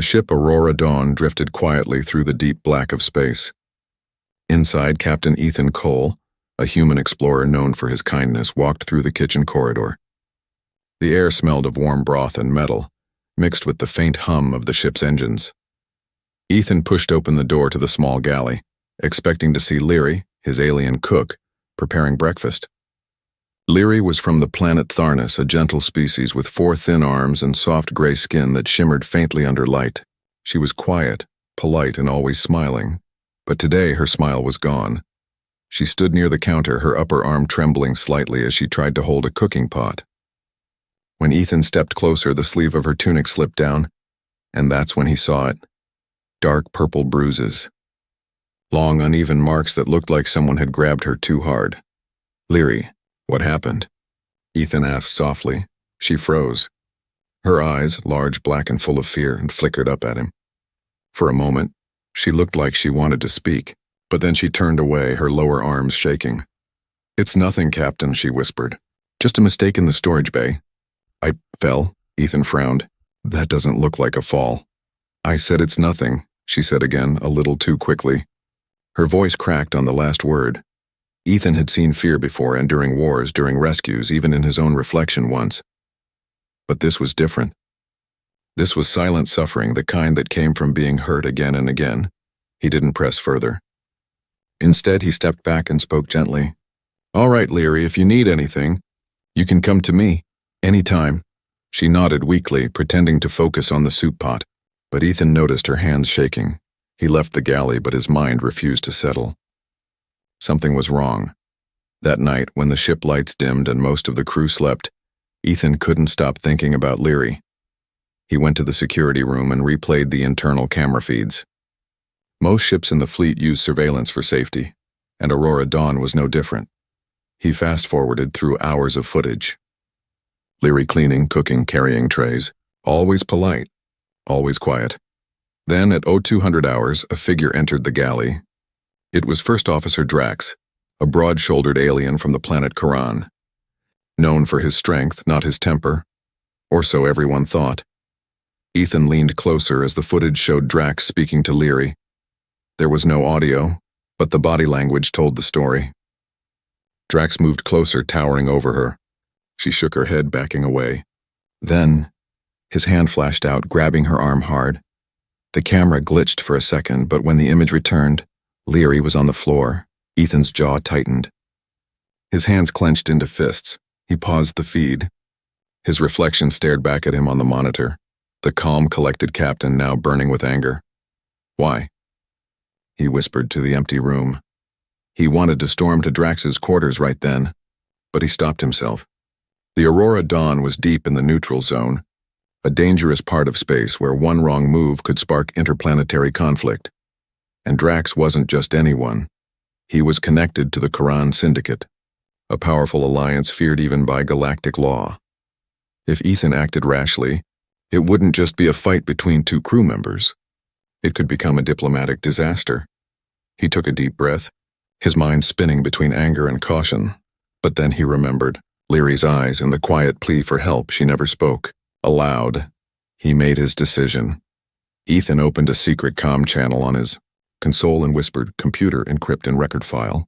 The ship Aurora Dawn drifted quietly through the deep black of space. Inside, Captain Ethan Cole, a human explorer known for his kindness, walked through the kitchen corridor. The air smelled of warm broth and metal, mixed with the faint hum of the ship's engines. Ethan pushed open the door to the small galley, expecting to see Leary, his alien cook, preparing breakfast. Leary was from the planet Tharnus, a gentle species with 4 thin arms and soft gray skin that shimmered faintly under light. She was quiet, polite, and always smiling, but today her smile was gone. She stood near the counter, her upper arm trembling slightly as she tried to hold a cooking pot. When Ethan stepped closer, the sleeve of her tunic slipped down, and that's when he saw it. Dark purple bruises. Long, uneven marks that looked like someone had grabbed her too hard. "Leary, what happened?" Ethan asked softly. She froze. Her eyes, large, black, and full of fear, and flickered up at him. For a moment, she looked like she wanted to speak, but then she turned away, her lower arms shaking. "It's nothing, Captain," she whispered. "Just a mistake in the storage bay." "I fell," Ethan frowned. "That doesn't look like a fall." "I said it's nothing," she said again, a little too quickly. Her voice cracked on the last word. Ethan had seen fear before, and during wars, during rescues, even in his own reflection once. But this was different. This was silent suffering, the kind that came from being hurt again and again. He didn't press further. Instead, he stepped back and spoke gently. "All right, Leary, if you need anything, you can come to me. Anytime." She nodded weakly, pretending to focus on the soup pot. But Ethan noticed her hands shaking. He left the galley, but his mind refused to settle. Something was wrong. That night, when the ship lights dimmed and most of the crew slept, Ethan couldn't stop thinking about Leary. He went to the security room and replayed the internal camera feeds. Most ships in the fleet use surveillance for safety, and Aurora Dawn was no different. He fast-forwarded through hours of footage. Leary cleaning, cooking, carrying trays, always polite, always quiet. Then, at 0200 hours, a figure entered the galley. It was First Officer Drax, a broad-shouldered alien from the planet Quran. Known for his strength, not his temper. Or so everyone thought. Ethan leaned closer as the footage showed Drax speaking to Leary. There was no audio, but the body language told the story. Drax moved closer, towering over her. She shook her head, backing away. Then, his hand flashed out, grabbing her arm hard. The camera glitched for a second, but when the image returned, Leary was on the floor. Ethan's jaw tightened. His hands clenched into fists. He paused the feed. His reflection stared back at him on the monitor, the calm, collected captain now burning with anger. "Why?" he whispered to the empty room. He wanted to storm to Drax's quarters right then, but he stopped himself. The Aurora Dawn was deep in the neutral zone, a dangerous part of space where one wrong move could spark interplanetary conflict. And Drax wasn't just anyone. He was connected to the Quran Syndicate, a powerful alliance feared even by galactic law. If Ethan acted rashly, it wouldn't just be a fight between 2 crew members. It could become a diplomatic disaster. He took a deep breath, his mind spinning between anger and caution. But then he remembered Leary's eyes and the quiet plea for help. She never spoke. Aloud, he made his decision. Ethan opened a secret comm channel on his console and whispered, "Computer, encrypt in record file."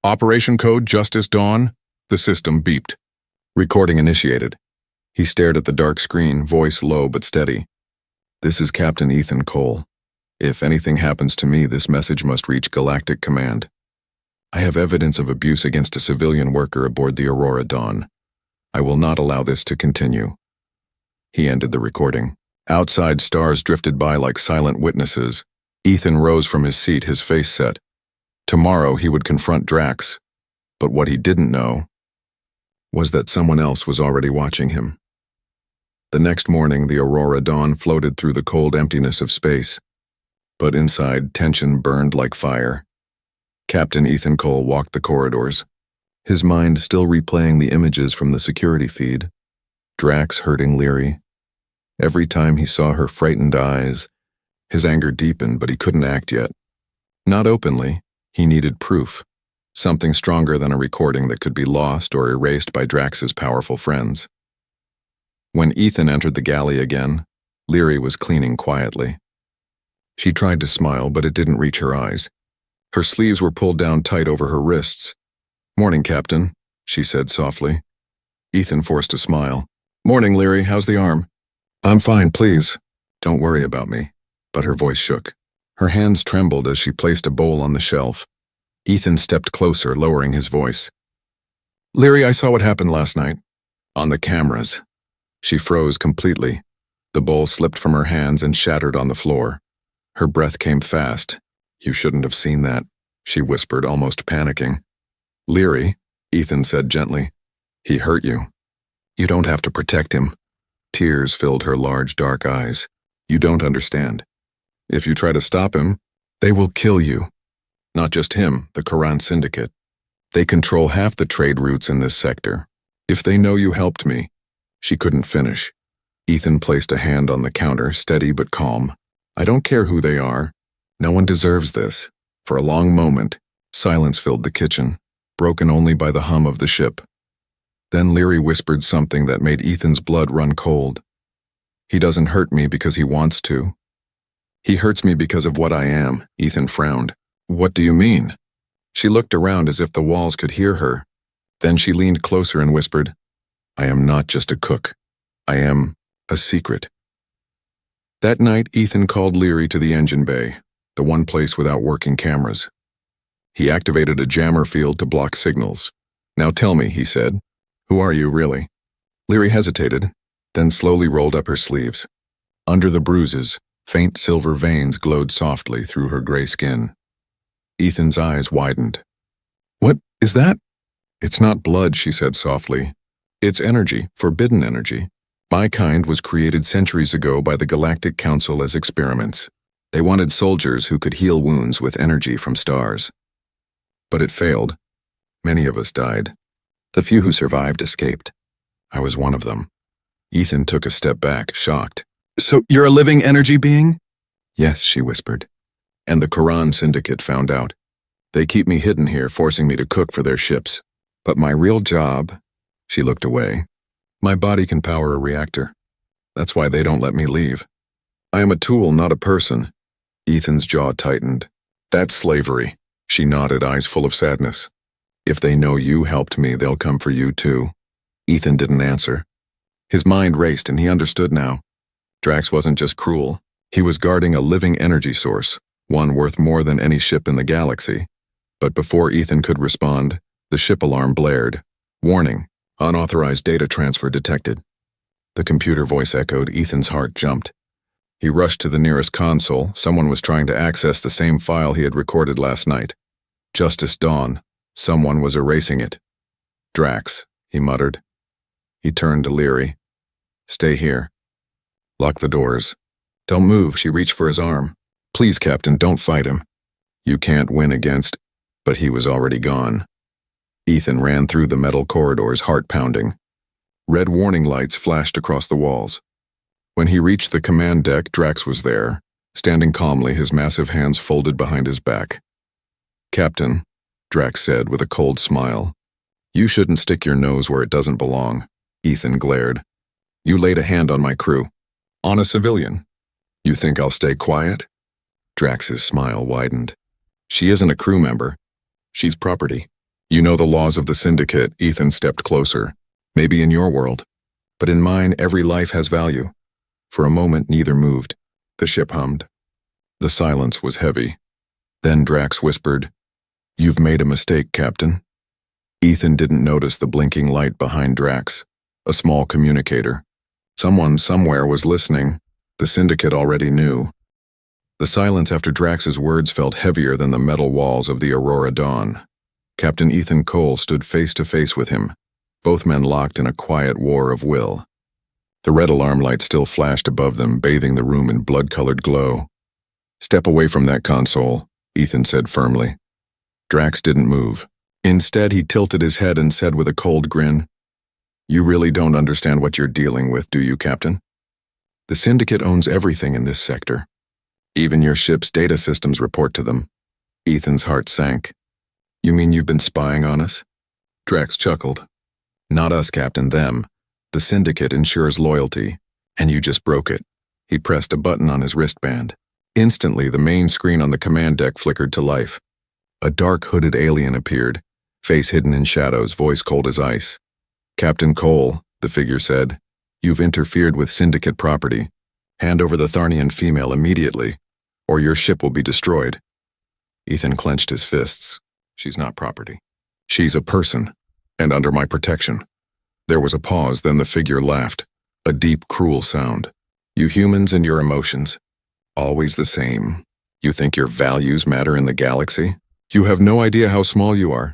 "Operation code Justice Dawn." The system beeped. Recording initiated. He stared at the dark screen, voice low but steady. "This is Captain Ethan Cole. If anything happens to me, this message must reach Galactic Command. I have evidence of abuse against a civilian worker aboard the Aurora Dawn. I will not allow this to continue." He ended the recording. Outside, stars drifted by like silent witnesses. Ethan rose from his seat, his face set. Tomorrow he would confront Drax, but what he didn't know was that someone else was already watching him. The next morning, the Aurora Dawn floated through the cold emptiness of space, but inside, tension burned like fire. Captain Ethan Cole walked the corridors, his mind still replaying the images from the security feed. Drax hurting Leary. Every time he saw her frightened eyes, his anger deepened, but he couldn't act yet. Not openly. He needed proof. Something stronger than a recording that could be lost or erased by Drax's powerful friends. When Ethan entered the galley again, Leary was cleaning quietly. She tried to smile, but it didn't reach her eyes. Her sleeves were pulled down tight over her wrists. "Morning, Captain," she said softly. Ethan forced a smile. "Morning, Leary. How's the arm?" "I'm fine, please. Don't worry about me." But her voice shook. Her hands trembled as she placed a bowl on the shelf. Ethan stepped closer, lowering his voice. "Leary, I saw what happened last night. On the cameras." She froze completely. The bowl slipped from her hands and shattered on the floor. Her breath came fast. "You shouldn't have seen that," she whispered, almost panicking. "Leary," Ethan said gently. "He hurt you. You don't have to protect him." Tears filled her large, dark eyes. "You don't understand. If you try to stop him, they will kill you. Not just him, the Quran Syndicate. They control half the trade routes in this sector. If they know you helped me." She couldn't finish. Ethan placed a hand on the counter, steady but calm. "I don't care who they are. No one deserves this." For a long moment, silence filled the kitchen, broken only by the hum of the ship. Then Leary whispered something that made Ethan's blood run cold. "He doesn't hurt me because he wants to. He hurts me because of what I am." Ethan frowned. "What do you mean?" She looked around as if the walls could hear her. Then she leaned closer and whispered, "I am not just a cook. I am a secret." That night, Ethan called Leary to the engine bay, the one place without working cameras. He activated a jammer field to block signals. "Now tell me," he said, "who are you really?" Leary hesitated, then slowly rolled up her sleeves. Under the bruises, faint silver veins glowed softly through her gray skin. Ethan's eyes widened. "What is that?" "It's not blood," she said softly. "It's energy, forbidden energy. My kind was created centuries ago by the Galactic Council as experiments. They wanted soldiers who could heal wounds with energy from stars. But it failed. Many of us died. The few who survived escaped. I was one of them." Ethan took a step back, shocked. "So you're a living energy being?" "Yes," she whispered. "And the Quran Syndicate found out. They keep me hidden here, forcing me to cook for their ships. But my real job," she looked away, "my body can power a reactor. That's why they don't let me leave. I am a tool, not a person." Ethan's jaw tightened. "That's slavery." She nodded, eyes full of sadness. "If they know you helped me, they'll come for you too." Ethan didn't answer. His mind raced, and he understood now. Drax wasn't just cruel. He was guarding a living energy source, one worth more than any ship in the galaxy. But before Ethan could respond, the ship alarm blared. "Warning, unauthorized data transfer detected." The computer voice echoed. Ethan's heart jumped. He rushed to the nearest console. Someone was trying to access the same file he had recorded last night. Justice Dawn. Someone was erasing it. "Drax," he muttered. He turned to Leary. "Stay here. Lock the doors. Don't move." She reached for his arm. "Please, Captain, don't fight him. You can't win against—" But he was already gone. Ethan ran through the metal corridors, heart pounding. Red warning lights flashed across the walls. When he reached the command deck, Drax was there, standing calmly, his massive hands folded behind his back. "Captain," Drax said with a cold smile, "you shouldn't stick your nose where it doesn't belong." Ethan glared. "You laid a hand on my crew. On a civilian. You think I'll stay quiet?" Drax's smile widened. "She isn't a crew member. She's property. You know the laws of the Syndicate." Ethan stepped closer. "Maybe in your world. But in mine, every life has value." For a moment, neither moved. The ship hummed. The silence was heavy. Then Drax whispered, "You've made a mistake, Captain." Ethan didn't notice the blinking light behind Drax, a small communicator. Someone somewhere was listening. The Syndicate already knew. The silence after Drax's words felt heavier than the metal walls of the Aurora Dawn. Captain Ethan Cole stood face to face with him, both men locked in a quiet war of will. The red alarm light still flashed above them, bathing the room in blood-colored glow. "Step away from that console," Ethan said firmly. Drax didn't move. Instead, he tilted his head and said with a cold grin, "You really don't understand what you're dealing with, do you, Captain? The Syndicate owns everything in this sector. Even your ship's data systems report to them." Ethan's heart sank. "You mean you've been spying on us?" Drax chuckled. "Not us, Captain, them. The Syndicate ensures loyalty, and you just broke it." He pressed a button on his wristband. Instantly, the main screen on the command deck flickered to life. A dark hooded alien appeared, face hidden in shadows, voice cold as ice. "Captain Cole," the figure said, "you've interfered with Syndicate property. Hand over the Tharnian female immediately, or your ship will be destroyed." Ethan clenched his fists. "She's not property. She's a person, and under my protection." There was a pause, then the figure laughed, a deep, cruel sound. "You humans and your emotions, always the same. You think your values matter in the galaxy? You have no idea how small you are."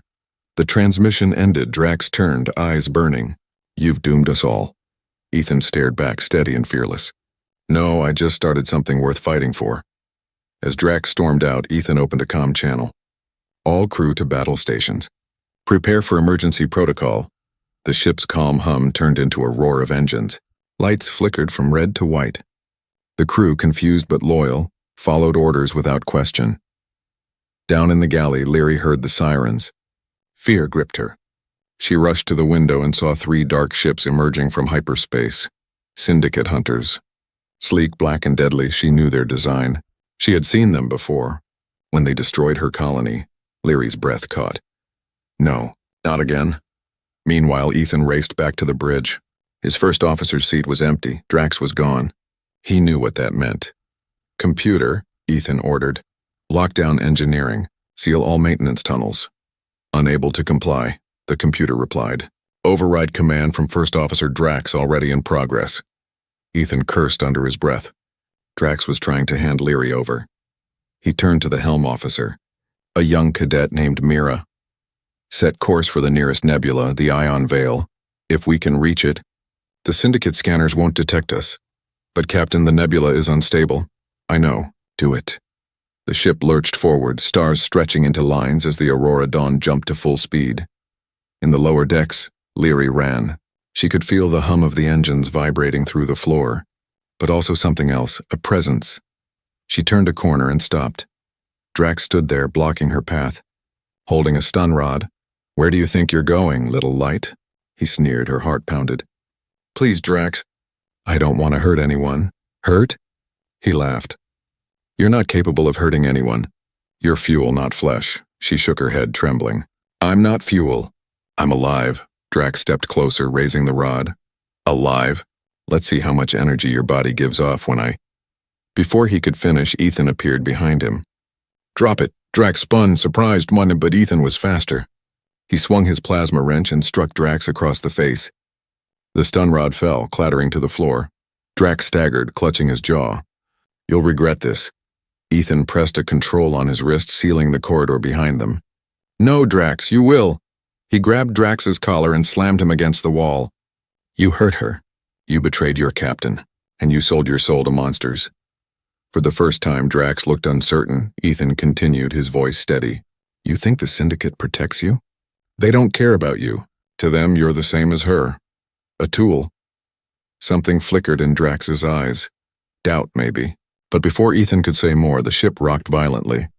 The transmission ended. Drax turned, eyes burning. "You've doomed us all." Ethan stared back, steady and fearless. "No, I just started something worth fighting for." As Drax stormed out, Ethan opened a comm channel. "All crew to battle stations. Prepare for emergency protocol." The ship's calm hum turned into a roar of engines. Lights flickered from red to white. The crew, confused but loyal, followed orders without question. Down in the galley, Leary heard the sirens. Fear gripped her. She rushed to the window and saw 3 dark ships emerging from hyperspace. Syndicate hunters. Sleek, black, and deadly, she knew their design. She had seen them before. When they destroyed her colony, Leary's breath caught. No, not again. Meanwhile, Ethan raced back to the bridge. His first officer's seat was empty. Drax was gone. He knew what that meant. "Computer," Ethan ordered. "Lock down engineering. Seal all maintenance tunnels." Unable to comply, the computer replied. "Override command from First Officer Drax already in progress." Ethan cursed under his breath. Drax was trying to hand Leary over. He turned to the helm officer, a young cadet named Mira. "Set course for the nearest nebula, the Ion Veil. If we can reach it, the Syndicate scanners won't detect us. But Captain, the nebula is unstable." "I know. Do it." The ship lurched forward, stars stretching into lines as the Aurora Dawn jumped to full speed. In the lower decks, Leary ran. She could feel the hum of the engines vibrating through the floor, but also something else, a presence. She turned a corner and stopped. Drax stood there, blocking her path, holding a stun rod. "Where do you think you're going, little light?" He sneered, her heart pounded. "Please, Drax." "I don't want to hurt anyone." "Hurt?" He laughed. "You're not capable of hurting anyone. You're fuel, not flesh." She shook her head, trembling. "I'm not fuel. I'm alive." Drax stepped closer, raising the rod. "Alive? Let's see how much energy your body gives off when I—" Before he could finish, Ethan appeared behind him. "Drop it." Drax spun, surprised, but Ethan was faster. He swung his plasma wrench and struck Drax across the face. The stun rod fell, clattering to the floor. Drax staggered, clutching his jaw. "You'll regret this." Ethan pressed a control on his wrist, sealing the corridor behind them. "No, Drax, you will." He grabbed Drax's collar and slammed him against the wall. "You hurt her. You betrayed your captain, and you sold your soul to monsters." For the first time, Drax looked uncertain. Ethan continued, his voice steady. "You think the Syndicate protects you? They don't care about you. To them, you're the same as her. A tool." Something flickered in Drax's eyes. Doubt, maybe. But before Ethan could say more, the ship rocked violently.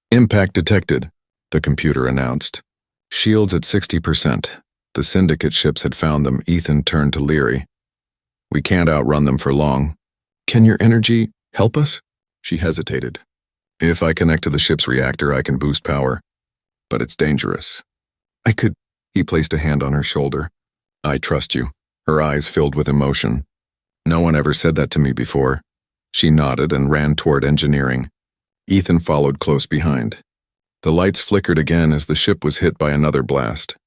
"Impact detected," the computer announced. "Shields at 60%. The Syndicate ships had found them." Ethan turned to Leary. "We can't outrun them for long. Can your energy help us?" She hesitated. "If I connect to the ship's reactor, I can boost power. But it's dangerous." "I could—" He placed a hand on her shoulder. "I trust you." Her eyes filled with emotion. "No one ever said that to me before." She nodded and ran toward engineering. Ethan followed close behind. The lights flickered again as the ship was hit by another blast.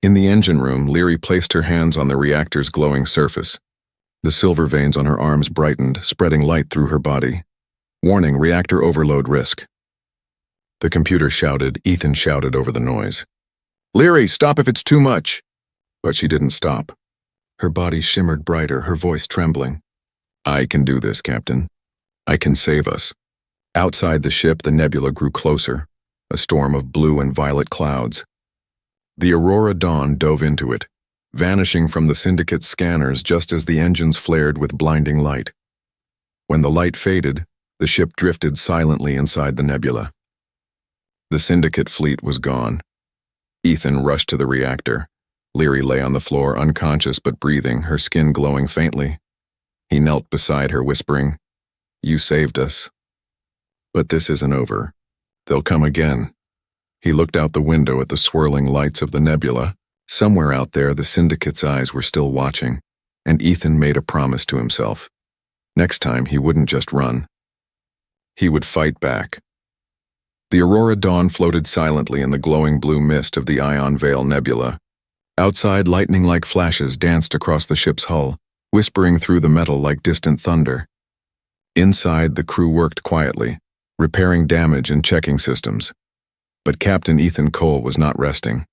In the engine room, Leary placed her hands on the reactor's glowing surface. The silver veins on her arms brightened, spreading light through her body. "Warning, reactor overload risk." The computer shouted. Ethan shouted over the noise. "Leary, stop if it's too much." But she didn't stop. Her body shimmered brighter, her voice trembling. "I can do this, Captain. I can save us." Outside the ship, the nebula grew closer, a storm of blue and violet clouds. The Aurora Dawn dove into it, vanishing from the Syndicate's scanners just as the engines flared with blinding light. When the light faded, the ship drifted silently inside the nebula. The Syndicate fleet was gone. Ethan rushed to the reactor. Leary lay on the floor, unconscious but breathing, her skin glowing faintly. He knelt beside her, whispering, "You saved us. But this isn't over. They'll come again." He looked out the window at the swirling lights of the nebula. Somewhere out there, the syndicate's eyes were still watching, and Ethan made a promise to himself. Next time, he wouldn't just run. He would fight back. The Aurora Dawn floated silently in the glowing blue mist of the Ion Veil Nebula. Outside, lightning-like flashes danced across the ship's hull, whispering through the metal like distant thunder. Inside, the crew worked quietly, repairing damage and checking systems. But Captain Ethan Cole was not resting.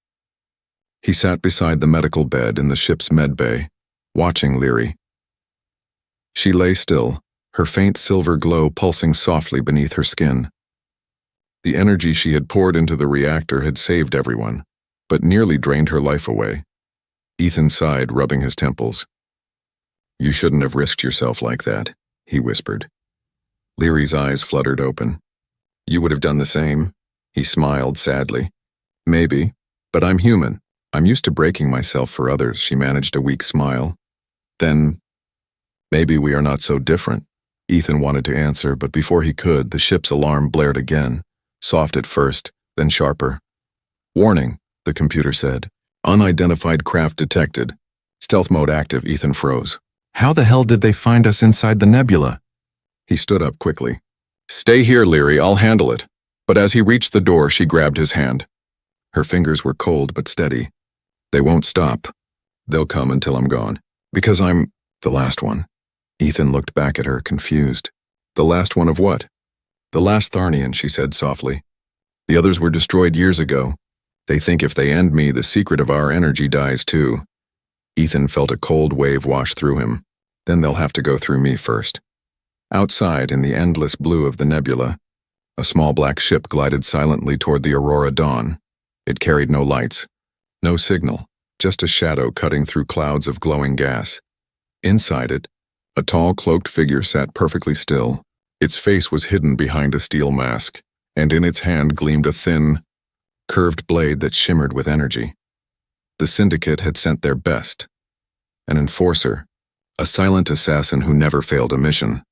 He sat beside the medical bed in the ship's med bay, watching Leary. She lay still, her faint silver glow pulsing softly beneath her skin. The energy she had poured into the reactor had saved everyone, but nearly drained her life away. Ethan sighed, rubbing his temples. "You shouldn't have risked yourself like that," he whispered. Leary's eyes fluttered open. "You would have done the same?" He smiled sadly. "Maybe, but I'm human. I'm used to breaking myself for others," she managed a weak smile. "Then, maybe we are not so different." Ethan wanted to answer, but before he could, the ship's alarm blared again, soft at first, then sharper. "Warning," the computer said. "Unidentified craft detected. Stealth mode active." Ethan froze. "How the hell did they find us inside the nebula?" He stood up quickly. "Stay here, Leary, I'll handle it." But as he reached the door, she grabbed his hand. Her fingers were cold but steady. "They won't stop. They'll come until I'm gone. Because I'm the last one." Ethan looked back at her, confused. "The last one of what?" "The last Tharnian," she said softly. "The others were destroyed years ago. They think if they end me, the secret of our energy dies too." Ethan felt a cold wave wash through him. "Then they'll have to go through me first." Outside, in the endless blue of the nebula, a small black ship glided silently toward the Aurora Dawn. It carried no lights, no signal, just a shadow cutting through clouds of glowing gas. Inside it, a tall, cloaked figure sat perfectly still. Its face was hidden behind a steel mask, and in its hand gleamed a thin, curved blade that shimmered with energy. The Syndicate had sent their best. An enforcer, a silent assassin who never failed a mission.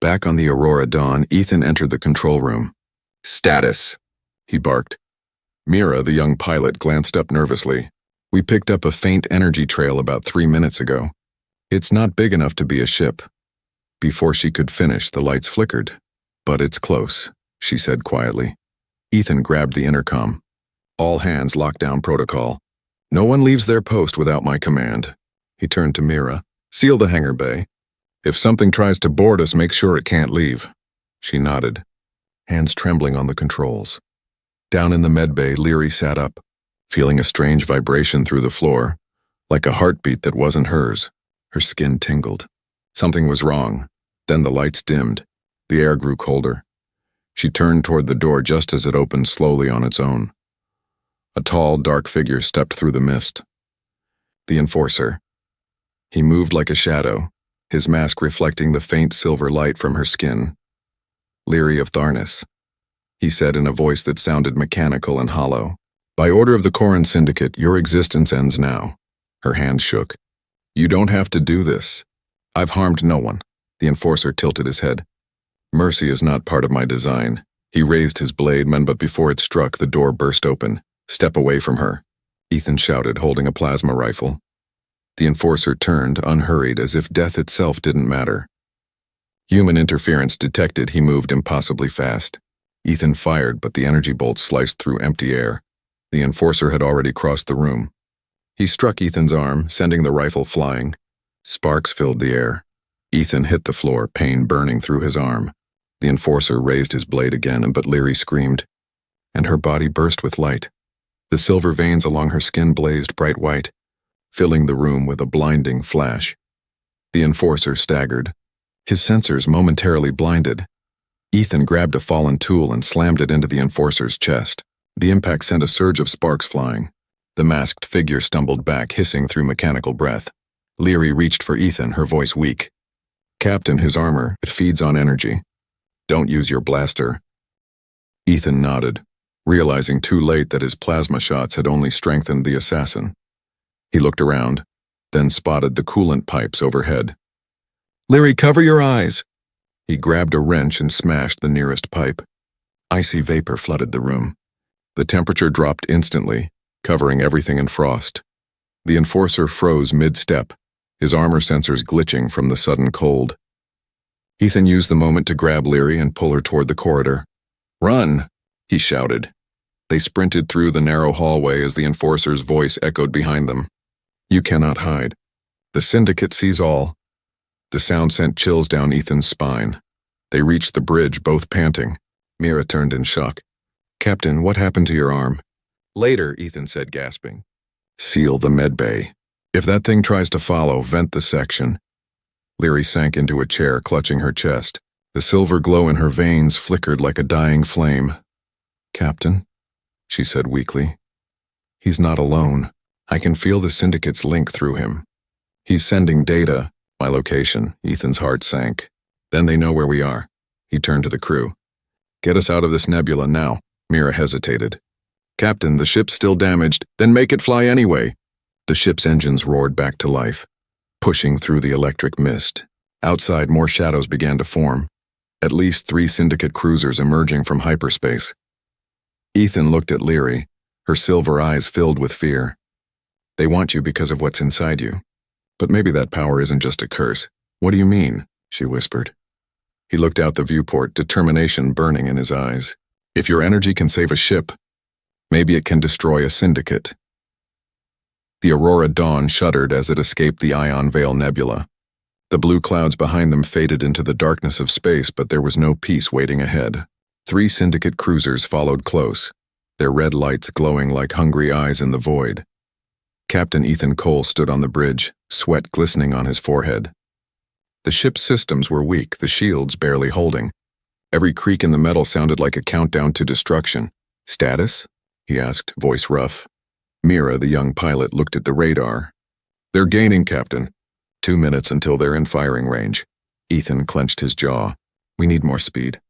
Back on the Aurora Dawn, Ethan entered the control room. "Status," he barked. Mira, the young pilot, glanced up nervously. "We picked up a faint energy trail about 3 minutes ago. It's not big enough to be a ship." Before she could finish, the lights flickered. "But it's close," she said quietly. Ethan grabbed the intercom. "All hands, lockdown protocol. No one leaves their post without my command." He turned to Mira. "Seal the hangar bay. If something tries to board us, make sure it can't leave." She nodded, hands trembling on the controls. Down in the med bay, Leary sat up, feeling a strange vibration through the floor, like a heartbeat that wasn't hers. Her skin tingled. Something was wrong. Then the lights dimmed. The air grew colder. She turned toward the door just as it opened slowly on its own. A tall, dark figure stepped through the mist. The enforcer. He moved like a shadow, his mask reflecting the faint silver light from her skin. "Leary of Tharnis," he said in a voice that sounded mechanical and hollow. "By order of the Corin Syndicate, your existence ends now." Her hands shook. "You don't have to do this. I've harmed no one." The enforcer tilted his head. "Mercy is not part of my design." He raised his blade, but before it struck, the door burst open. "Step away from her," Ethan shouted, holding a plasma rifle. The enforcer turned, unhurried, as if death itself didn't matter. Human interference detected, he moved impossibly fast. Ethan fired, but the energy bolt sliced through empty air. The enforcer had already crossed the room. He struck Ethan's arm, sending the rifle flying. Sparks filled the air. Ethan hit the floor, pain burning through his arm. The enforcer raised his blade again, but Leary screamed, and her body burst with light. The silver veins along her skin blazed bright white, filling the room with a blinding flash. The enforcer staggered, his sensors momentarily blinded. Ethan grabbed a fallen tool and slammed it into the enforcer's chest. The impact sent a surge of sparks flying. The masked figure stumbled back, hissing through mechanical breath. Leary reached for Ethan, her voice weak. "Captain, his armor, it feeds on energy. Don't use your blaster." Ethan nodded, realizing too late that his plasma shots had only strengthened the assassin. He looked around, then spotted the coolant pipes overhead. Leary, cover your eyes! He grabbed a wrench and smashed the nearest pipe. Icy vapor flooded the room. The temperature dropped instantly, covering everything in frost. The enforcer froze mid-step, his armor sensors glitching from the sudden cold. Ethan used the moment to grab Leary and pull her toward the corridor. "Run!" he shouted. They sprinted through the narrow hallway as the enforcer's voice echoed behind them. "You cannot hide. The Syndicate sees all." The sound sent chills down Ethan's spine. They reached the bridge, both panting. Mira turned in shock. "Captain, what happened to your arm?" "Later," Ethan said, gasping. "Seal the medbay. If that thing tries to follow, vent the section." Leary sank into a chair, clutching her chest. The silver glow in her veins flickered like a dying flame. "Captain," she said weakly. "He's not alone. I can feel the Syndicate's link through him. He's sending data." "My location." Ethan's heart sank. "Then they know where we are." He turned to the crew. "Get us out of this nebula now." Mira hesitated. "Captain, the ship's still damaged. Then make it fly anyway." The ship's engines roared back to life, pushing through the electric mist. Outside, more shadows began to form. At least 3 Syndicate cruisers emerging from hyperspace. Ethan looked at Leary, her silver eyes filled with fear. "They want you because of what's inside you. But maybe that power isn't just a curse." "What do you mean?" she whispered. He looked out the viewport, determination burning in his eyes. "If your energy can save a ship, maybe it can destroy a Syndicate." The Aurora Dawn shuddered as it escaped the Ion Veil Nebula. The blue clouds behind them faded into the darkness of space, but there was no peace waiting ahead. 3 Syndicate cruisers followed close, their red lights glowing like hungry eyes in the void. Captain Ethan Cole stood on the bridge, sweat glistening on his forehead. The ship's systems were weak, the shields barely holding. Every creak in the metal sounded like a countdown to destruction. "Status?" he asked, voice rough. Mira, the young pilot, looked at the radar. "They're gaining, Captain. 2 minutes until they're in firing range." Ethan clenched his jaw. "We need more speed."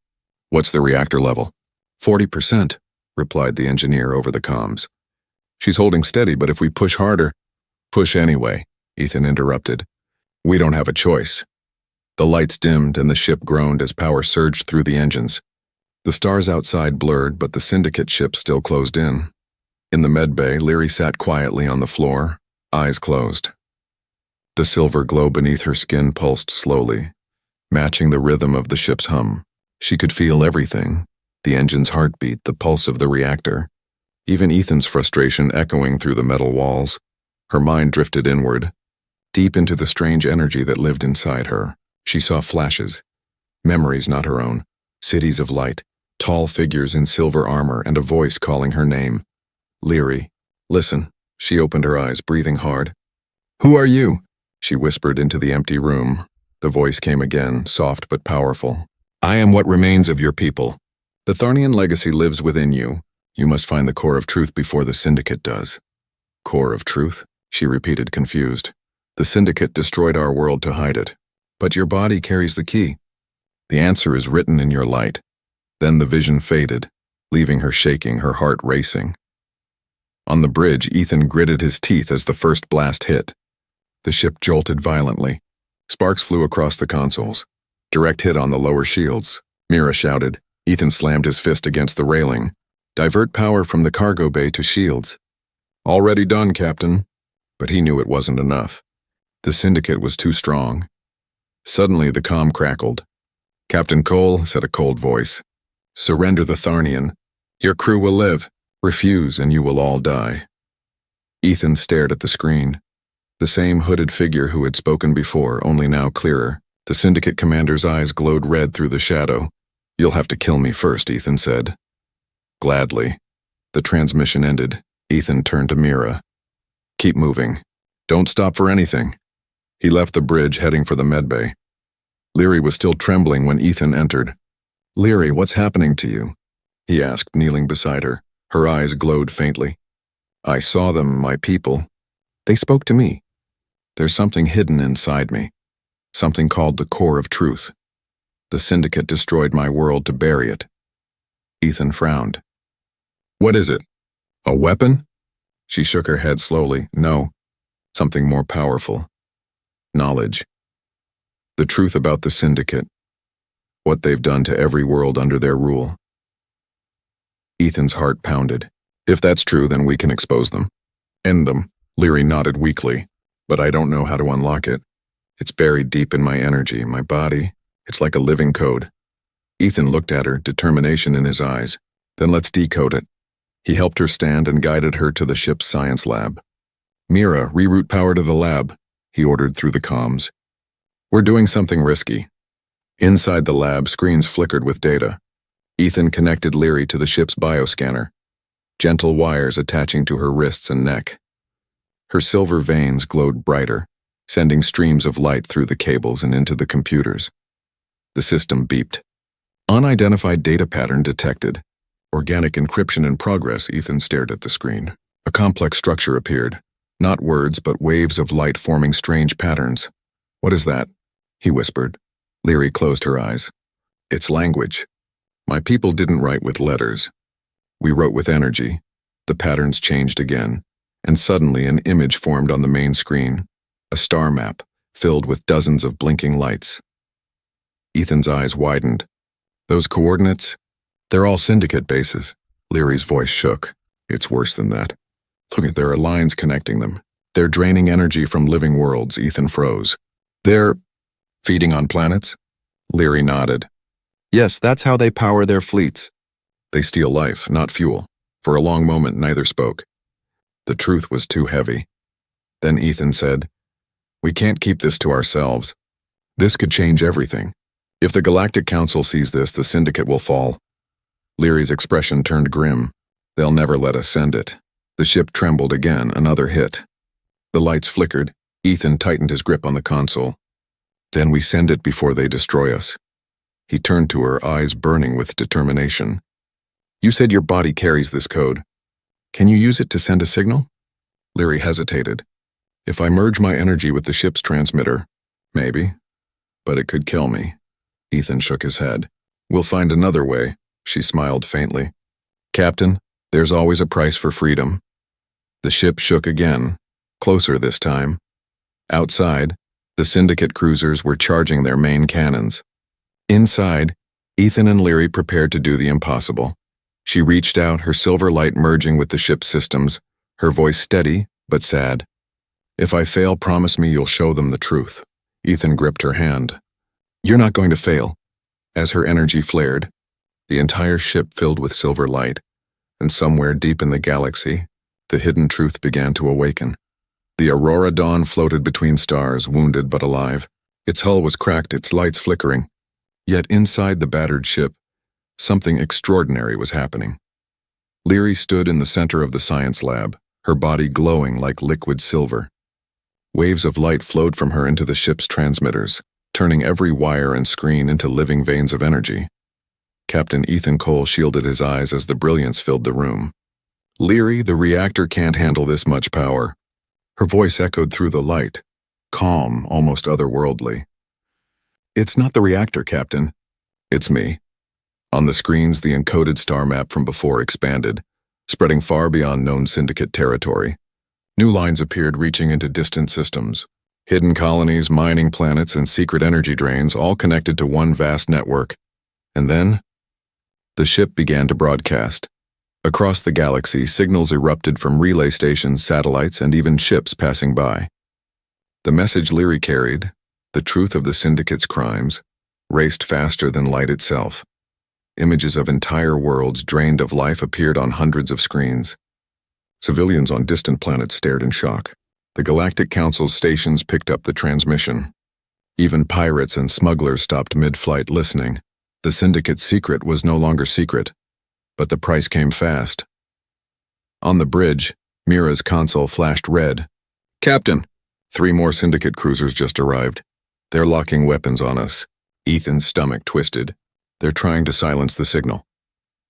"What's the reactor level?" 40%, replied the engineer over the comms. "She's holding steady, but if we push harder—" "Push anyway," Ethan interrupted. "We don't have a choice." The lights dimmed and the ship groaned as power surged through the engines. The stars outside blurred, but the Syndicate ship still closed in. In the medbay, Leary sat quietly on the floor, eyes closed. The silver glow beneath her skin pulsed slowly, matching the rhythm of the ship's hum. She could feel everything, the engine's heartbeat, the pulse of the reactor, even Ethan's frustration echoing through the metal walls. Her mind drifted inward, deep into the strange energy that lived inside her. She saw flashes, memories not her own, cities of light, tall figures in silver armor, and a voice calling her name. "Leary, listen." She opened her eyes, breathing hard. "Who are you?" she whispered into the empty room. The voice came again, soft but powerful. "I am what remains of your people. The Tharnian legacy lives within you. You must find the core of truth before the Syndicate does." "Core of truth?" she repeated, confused. "The Syndicate destroyed our world to hide it. But your body carries the key. The answer is written in your light." Then the vision faded, leaving her shaking, her heart racing. On the bridge, Ethan gritted his teeth as the first blast hit. The ship jolted violently. Sparks flew across the consoles. Direct hit on the lower shields. Mira shouted. Ethan slammed his fist against the railing. "Divert power from the cargo bay to shields." "Already done, Captain." But he knew it wasn't enough. The Syndicate was too strong. Suddenly the comm crackled. "Captain Cole," said a cold voice. "Surrender the Tharnian. Your crew will live. Refuse and you will all die." Ethan stared at the screen. The same hooded figure who had spoken before, only now clearer. The Syndicate commander's eyes glowed red through the shadow. "You'll have to kill me first," Ethan said. "Gladly." The transmission ended. Ethan turned to Mira. "Keep moving. Don't stop for anything." He left the bridge, heading for the medbay. Leary was still trembling when Ethan entered. "Leary, what's happening to you?" he asked, kneeling beside her. Her eyes glowed faintly. "I saw them, my people. They spoke to me. There's something hidden inside me. Something called the core of truth. The Syndicate destroyed my world to bury it." Ethan frowned. "What is it? A weapon?" She shook her head slowly. "No, something more powerful. Knowledge. The truth about the Syndicate. What they've done to every world under their rule. Ethan's heart pounded. If that's true, then we can expose them. End them. Leary nodded weakly. But I don't know how to unlock it. It's buried deep in my energy, my body. It's like a living code. Ethan looked at her, determination in his eyes. Then let's decode it. He helped her stand and guided her to the ship's science lab. Mira, reroute power to the lab, he ordered through the comms. We're doing something risky. Inside the lab, screens flickered with data. Ethan connected Leary to the ship's bioscanner, gentle wires attaching to her wrists and neck. Her silver veins glowed brighter, sending streams of light through the cables and into the computers. The system beeped. Unidentified data pattern detected. Organic encryption in progress. Ethan stared at the screen. A complex structure appeared. Not words, but waves of light forming strange patterns. What is that? He whispered. Leary closed her eyes. It's language. My people didn't write with letters. We wrote with energy. The patterns changed again, and suddenly an image formed on the main screen. A star map, filled with dozens of blinking lights. Ethan's eyes widened. Those coordinates? They're all Syndicate bases. Leary's voice shook. It's worse than that. Look, there are lines connecting them. They're draining energy from living worlds. Ethan froze. They're feeding on planets? Leary nodded. Yes, that's how they power their fleets. They steal life, not fuel. For a long moment, neither spoke. The truth was too heavy. Then Ethan said, We can't keep this to ourselves. This could change everything. If the Galactic Council sees this, the Syndicate will fall. Leary's expression turned grim. They'll never let us send it. The ship trembled again, another hit. The lights flickered. Ethan tightened his grip on the console. Then we send it before they destroy us. He turned to her, eyes burning with determination. You said your body carries this code. Can you use it to send a signal? Leary hesitated. If I merge my energy with the ship's transmitter, maybe. But it could kill me. Ethan shook his head. We'll find another way, she smiled faintly. Captain, there's always a price for freedom. The ship shook again, closer this time. Outside, the Syndicate cruisers were charging their main cannons. Inside, Ethan and Leary prepared to do the impossible. She reached out, her silver light merging with the ship's systems, her voice steady but sad. If I fail, promise me you'll show them the truth. Ethan gripped her hand. You're not going to fail. As her energy flared, the entire ship filled with silver light, and somewhere deep in the galaxy, the hidden truth began to awaken. The Aurora Dawn floated between stars, wounded but alive. Its hull was cracked, its lights flickering. Yet inside the battered ship, something extraordinary was happening. Leary stood in the center of the science lab, her body glowing like liquid silver. Waves of light flowed from her into the ship's transmitters, turning every wire and screen into living veins of energy. Captain Ethan Cole shielded his eyes as the brilliance filled the room. Leary, the reactor can't handle this much power. Her voice echoed through the light, calm, almost otherworldly. It's not the reactor, Captain. It's me. On the screens, the encoded star map from before expanded, spreading far beyond known Syndicate territory. New lines appeared reaching into distant systems. Hidden colonies, mining planets, and secret energy drains all connected to one vast network. And then, the ship began to broadcast. Across the galaxy, signals erupted from relay stations, satellites, and even ships passing by. The message Leary carried, the truth of the Syndicate's crimes, raced faster than light itself. Images of entire worlds drained of life appeared on hundreds of screens. Civilians on distant planets stared in shock. The Galactic Council's stations picked up the transmission. Even pirates and smugglers stopped mid-flight listening. The Syndicate's secret was no longer secret, but the price came fast. On the bridge, Mira's console flashed red. Captain! 3 more Syndicate cruisers just arrived. They're locking weapons on us. Ethan's stomach twisted. They're trying to silence the signal.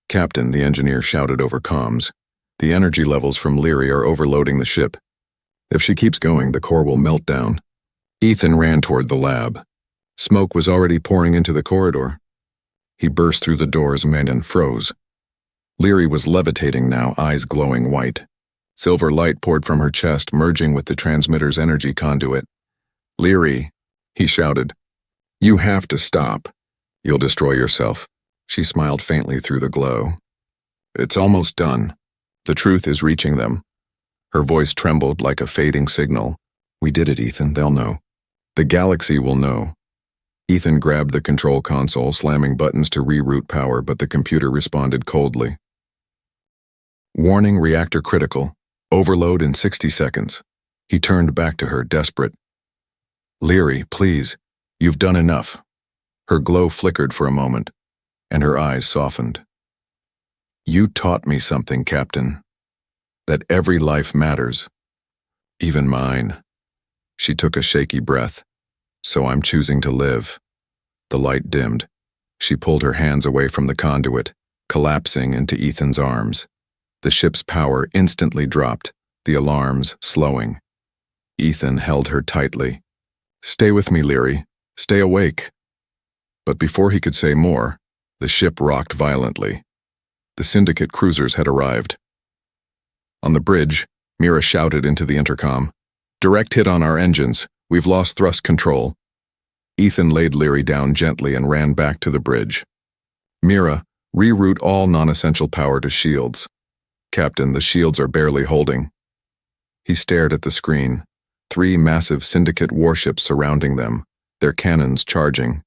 Captain, the engineer shouted over comms. The energy levels from Leary are overloading the ship. If she keeps going, the core will melt down. Ethan ran toward the lab. Smoke was already pouring into the corridor. He burst through the doors and froze. Leary was levitating now, eyes glowing white. Silver light poured from her chest, merging with the transmitter's energy conduit. Leary, he shouted. You have to stop. You'll destroy yourself. She smiled faintly through the glow. It's almost done. The truth is reaching them. Her voice trembled like a fading signal. We did it, Ethan. They'll know. The galaxy will know. Ethan grabbed the control console, slamming buttons to reroute power, but the computer responded coldly. Warning, reactor critical. Overload in 60 seconds. He turned back to her, desperate. Leary, please. You've done enough. Her glow flickered for a moment, and her eyes softened. You taught me something, Captain. That every life matters. Even mine. She took a shaky breath. So I'm choosing to live. The light dimmed. She pulled her hands away from the conduit, collapsing into Ethan's arms. The ship's power instantly dropped, the alarms slowing. Ethan held her tightly. Stay with me, Leary. Stay awake. But before he could say more, the ship rocked violently. The Syndicate cruisers had arrived. On the bridge, Mira shouted into the intercom. Direct hit on our engines. We've lost thrust control. Ethan laid Leary down gently and ran back to the bridge. Mira, reroute all non-essential power to shields. Captain, the shields are barely holding. He stared at the screen. 3 massive Syndicate warships surrounding them, their cannons charging.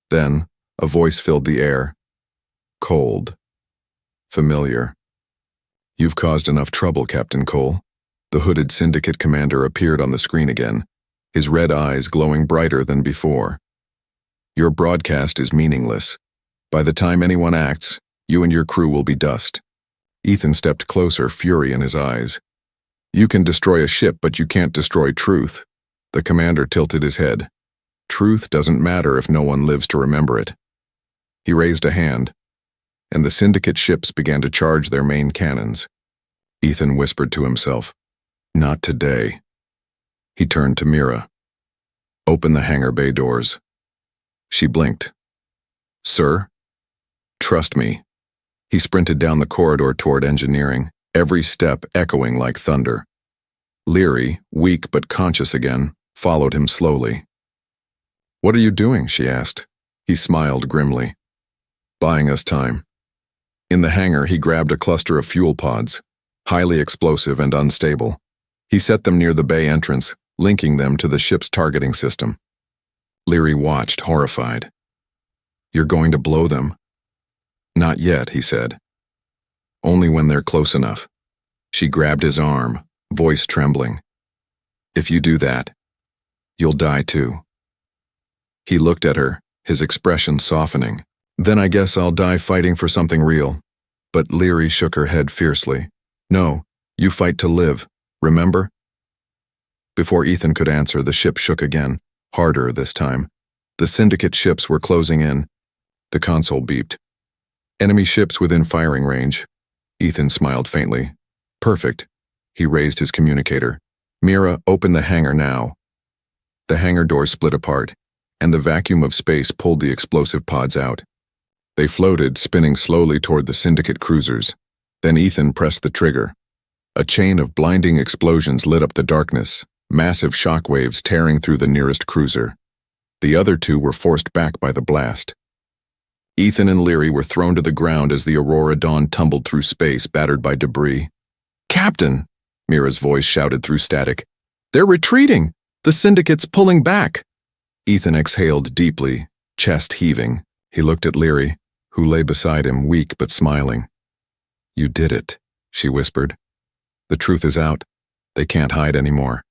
Then, a voice filled the air. Cold. Familiar. You've caused enough trouble, Captain Cole. The hooded Syndicate commander appeared on the screen again, his red eyes glowing brighter than before. Your broadcast is meaningless. By the time anyone acts, you and your crew will be dust. Ethan stepped closer, fury in his eyes. You can destroy a ship, but you can't destroy truth. The commander tilted his head. Truth doesn't matter if no one lives to remember it. He raised a hand, and the Syndicate ships began to charge their main cannons. Ethan whispered to himself, Not today. He turned to Mira. Open the hangar bay doors. She blinked. Sir? Trust me. He sprinted down the corridor toward engineering, every step echoing like thunder. Leary, weak but conscious again, followed him slowly. What are you doing? She asked. He smiled grimly. Buying us time. In the hangar, he grabbed a cluster of fuel pods, highly explosive and unstable. He set them near the bay entrance, linking them to the ship's targeting system. Leary watched, horrified. You're going to blow them? Not yet, he said. Only when they're close enough. She grabbed his arm, voice trembling. If you do that, you'll die too. He looked at her, his expression softening. Then I guess I'll die fighting for something real. But Leary shook her head fiercely. No, you fight to live, remember? Before Ethan could answer, the ship shook again, harder this time. The Syndicate ships were closing in. The console beeped. Enemy ships within firing range. Ethan smiled faintly. Perfect. He raised his communicator. Mira, open the hangar now. The hangar doors split apart, and the vacuum of space pulled the explosive pods out. They floated, spinning slowly toward the Syndicate cruisers. Then Ethan pressed the trigger. A chain of blinding explosions lit up the darkness, massive shockwaves tearing through the nearest cruiser. The other 2 were forced back by the blast. Ethan and Leary were thrown to the ground as the Aurora Dawn tumbled through space, battered by debris. Captain! Mira's voice shouted through static. They're retreating! The Syndicate's pulling back! Ethan exhaled deeply, chest heaving. He looked at Leary, who lay beside him, weak but smiling. You did it, she whispered. The truth is out. They can't hide anymore.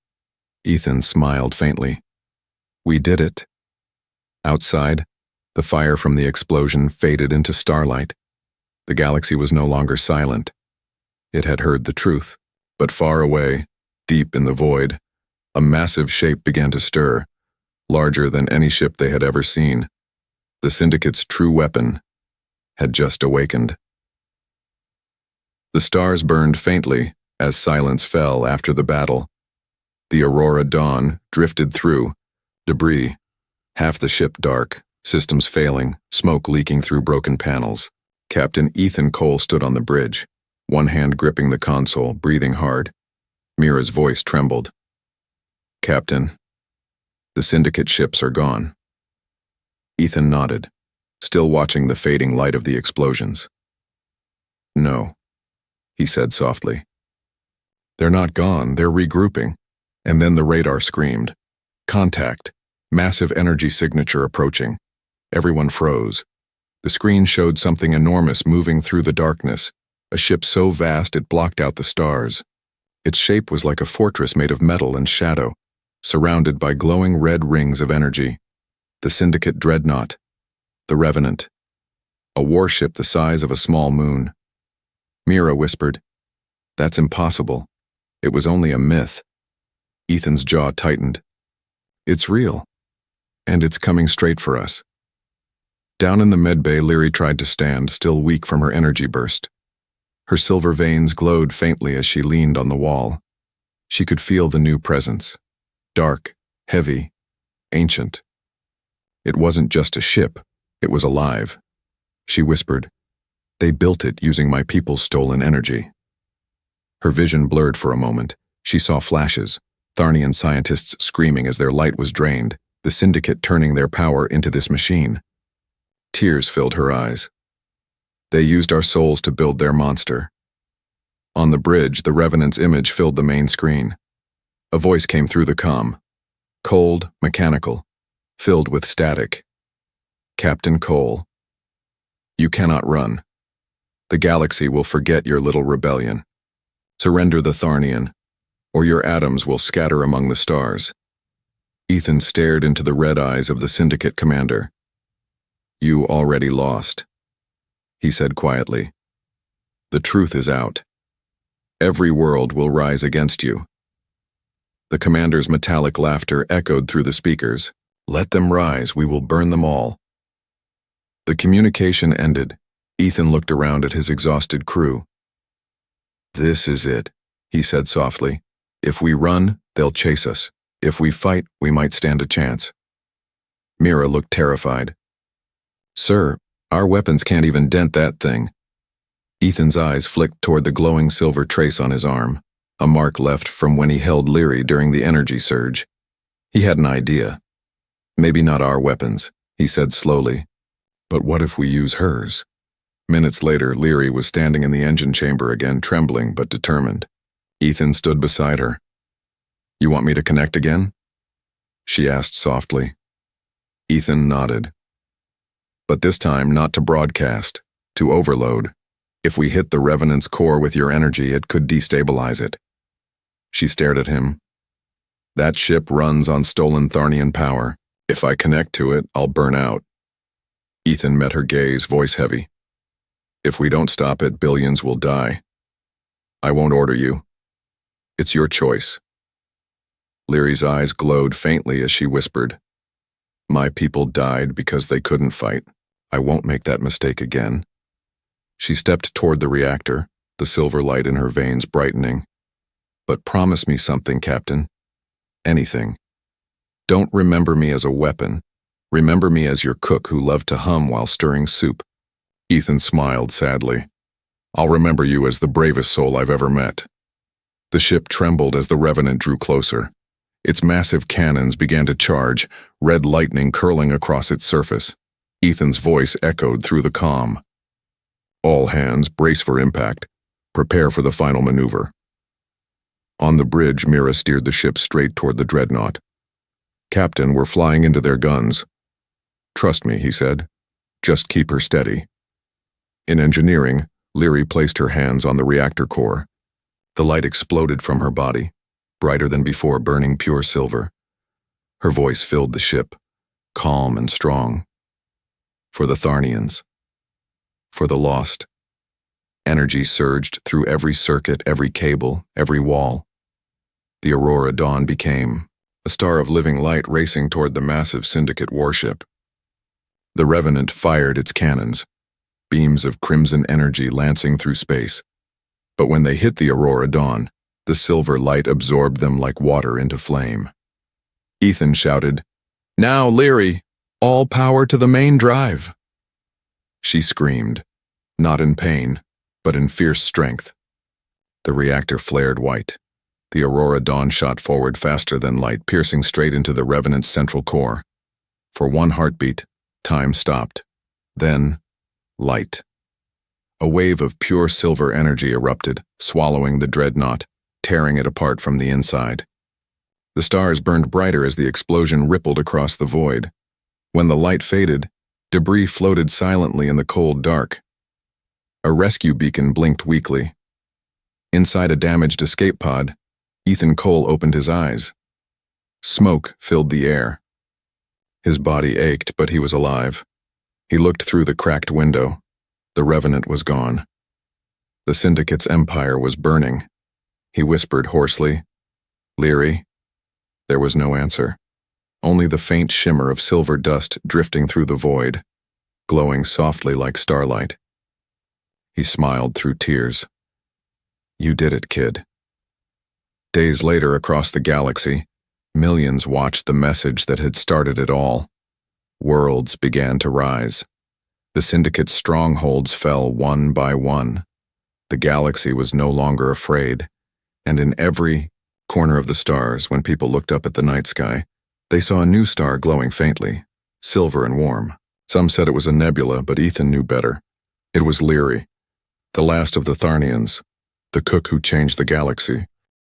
Ethan smiled faintly. We did it. Outside, the fire from the explosion faded into starlight. The galaxy was no longer silent. It had heard the truth. But far away, deep in the void, a massive shape began to stir, larger than any ship they had ever seen. The Syndicate's true weapon had just awakened. The stars burned faintly as silence fell after the battle. The Aurora Dawn drifted through, debris, half the ship dark, systems failing, smoke leaking through broken panels. Captain Ethan Cole stood on the bridge, one hand gripping the console, breathing hard. Mira's voice trembled. Captain, the Syndicate ships are gone. Ethan nodded, still watching the fading light of the explosions. No, he said softly. They're not gone, they're regrouping. And then the radar screamed. Contact. Massive energy signature approaching. Everyone froze. The screen showed something enormous moving through the darkness, a ship so vast it blocked out the stars. Its shape was like a fortress made of metal and shadow, surrounded by glowing red rings of energy. The Syndicate dreadnought. The Revenant. A warship the size of a small moon. Mira whispered, "That's impossible. It was only a myth." Ethan's jaw tightened. "It's real. And it's coming straight for us." Down in the medbay, Leary tried to stand, still weak from her energy burst. Her silver veins glowed faintly as she leaned on the wall. She could feel the new presence. Dark, heavy, ancient. It wasn't just a ship, it was alive. She whispered, "They built it using my people's stolen energy." Her vision blurred for a moment. She saw flashes, Tharnian scientists screaming as their light was drained, the Syndicate turning their power into this machine. Tears filled her eyes. They used our souls to build their monster. On the bridge, the Revenant's image filled the main screen. A voice came through the comm. Cold, mechanical, filled with static. "Captain Cole, you cannot run. The galaxy will forget your little rebellion. Surrender the Tharnian, or your atoms will scatter among the stars." Ethan stared into the red eyes of the Syndicate commander. "You already lost," he said quietly. "The truth is out. Every world will rise against you." The commander's metallic laughter echoed through the speakers. "Let them rise, we will burn them all." The communication ended. Ethan looked around at his exhausted crew. "This is it," he said softly. "If we run, they'll chase us. If we fight, we might stand a chance." Mira looked terrified. "Sir, our weapons can't even dent that thing." Ethan's eyes flicked toward the glowing silver trace on his arm, a mark left from when he held Leary during the energy surge. He had an idea. "Maybe not our weapons," he said slowly. "But what if we use hers?" Minutes later, Leary was standing in the engine chamber again, trembling but determined. Ethan stood beside her. "You want me to connect again?" she asked softly. Ethan nodded. "But this time not to broadcast, to overload. If we hit the Revenant's core with your energy, it could destabilize it." She stared at him. "That ship runs on stolen Tharnian power. If I connect to it, I'll burn out." Ethan met her gaze, voice heavy. "If we don't stop it, billions will die. I won't order you. It's your choice." Leary's eyes glowed faintly as she whispered, "My people died because they couldn't fight. I won't make that mistake again." She stepped toward the reactor, the silver light in her veins brightening. "But promise me something, Captain. Anything. Don't remember me as a weapon. Remember me as your cook who loved to hum while stirring soup." Ethan smiled sadly. "I'll remember you as the bravest soul I've ever met." The ship trembled as the Revenant drew closer. Its massive cannons began to charge, red lightning curling across its surface. Ethan's voice echoed through the comm. "All hands, brace for impact. Prepare for the final maneuver." On the bridge, Mira steered the ship straight toward the dreadnought. "Captain, we're flying into their guns." "Trust me," he said. "Just keep her steady." In engineering, Leary placed her hands on the reactor core. The light exploded from her body, brighter than before, burning pure silver. Her voice filled the ship, calm and strong. "For the Tharnians. For the lost." Energy surged through every circuit, every cable, every wall. The Aurora Dawn became a star of living light racing toward the massive Syndicate warship. The Revenant fired its cannons, beams of crimson energy lancing through space. But when they hit the Aurora Dawn, the silver light absorbed them like water into flame. Ethan shouted, "Now, Leary, all power to the main drive." She screamed, not in pain, but in fierce strength. The reactor flared white. The Aurora Dawn shot forward faster than light, piercing straight into the Revenant's central core. For one heartbeat, Time stopped. Then, light. A wave of pure silver energy erupted, swallowing the dreadnought, tearing it apart from the inside. The stars burned brighter as the explosion rippled across the void. When the light faded, debris floated silently in the cold dark. A rescue beacon blinked weakly. Inside a damaged escape pod, Ethan Cole opened his eyes. Smoke filled the air. His body ached, but he was alive. He looked through the cracked window. The Revenant was gone. The Syndicate's empire was burning. He whispered hoarsely, "Leary?" There was no answer. Only the faint shimmer of silver dust drifting through the void, glowing softly like starlight. He smiled through tears. "You did it, kid." Days later, across the galaxy, millions watched the message that had started it all. Worlds began to rise. The Syndicate's strongholds fell one by one. The galaxy was no longer afraid, and in every corner of the stars, when people looked up at the night sky, they saw a new star glowing faintly, silver and warm. Some said it was a nebula, but Ethan knew better. It was Leary, the last of the Tharnians, the cook who changed the galaxy.